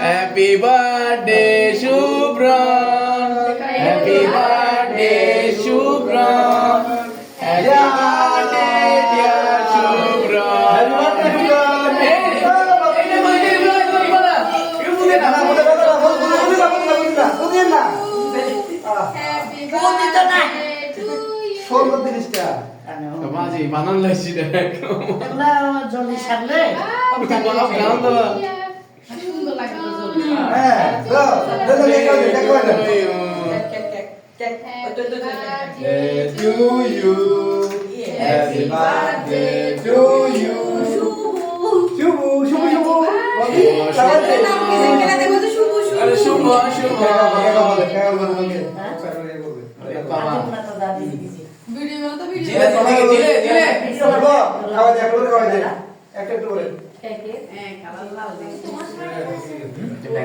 Happy birthday Shubhram. Happy birthday Shubhram. Happy birthday dear Shubhram. মাঝে বানান লাগছি এগুলা জলদি সারলে সুন্দর লাগে তো জলদি। হ্যাঁ to you. Happy birthday to you. Shubhu Shubhu Shubhu আরে শুভ শুভ ভিডিও তো ভিডিও। জিলে জিলে একটা একটু বলে হ্যাঁ, কালার লাল দেখি। জিলে